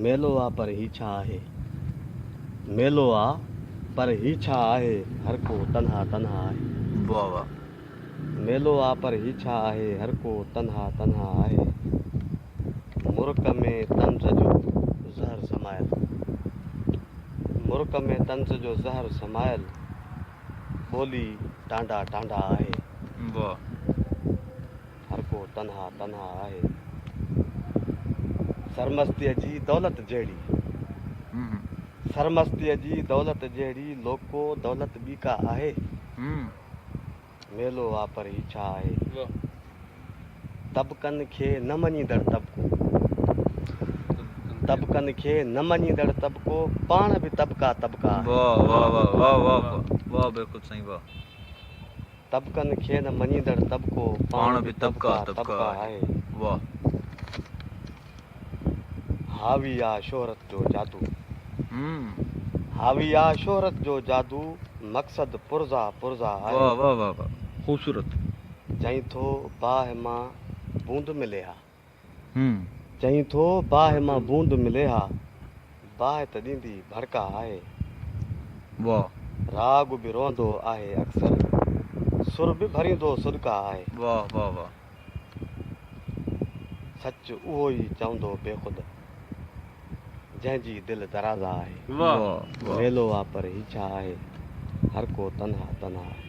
मेलो आ पर ही छा आहे मेलो आ पर ही छा आहे हर को तन्हा तन्हा आहे वाह वाह मेलो आ पर ही छा आहे हर को तन्हा तन्हा आहे मुर्क में तंज जो ज़हर समायल मुर्क में तंज जो ज़हर समायल ॿोली टांडा टांडा आहे वाह हर को तन्हा तन्हा आहे सरमस्तीअ जी दौलत जहिड़ी सरमस्तीअ जी दौलत जहिड़ी लोको दौलत ॿी का आहे मेलो आ पर ही छा आहे तबकनि खे न मञींदड़ तबकनि खे न मञींदड़ तबिको पाण बि तबका तबका वाह वाह वाह वाह वाह वाह बिल्कुलु सही वाह तबकनि खे न मञींदड़ तबिको पाण बि तबका तबका तबका आहे वाह हावी आ शोहरत जो जादू हावी आ शोहरत जो जादू मक़सद पुरज़ा पुरज़ा आहे वाह वाह वाह वाह ख़ूबसूरत चई थो बाहि मां बूंद मिले हा चई थो बाहि मां बूंद मिले हा बाहि त ॾींदी भड़का आहे वाह राग बि रोंदो आहे अक्सर सुर बि भरींदो सुॾका आहे वाह वाह वाह सच उहो ई चवंदो बेख़ुदि जंहिंजी दिलि दराज़ा आहे वाह मेलो आहे पर ही छा आहे हर को तन्हा तन्हा आहे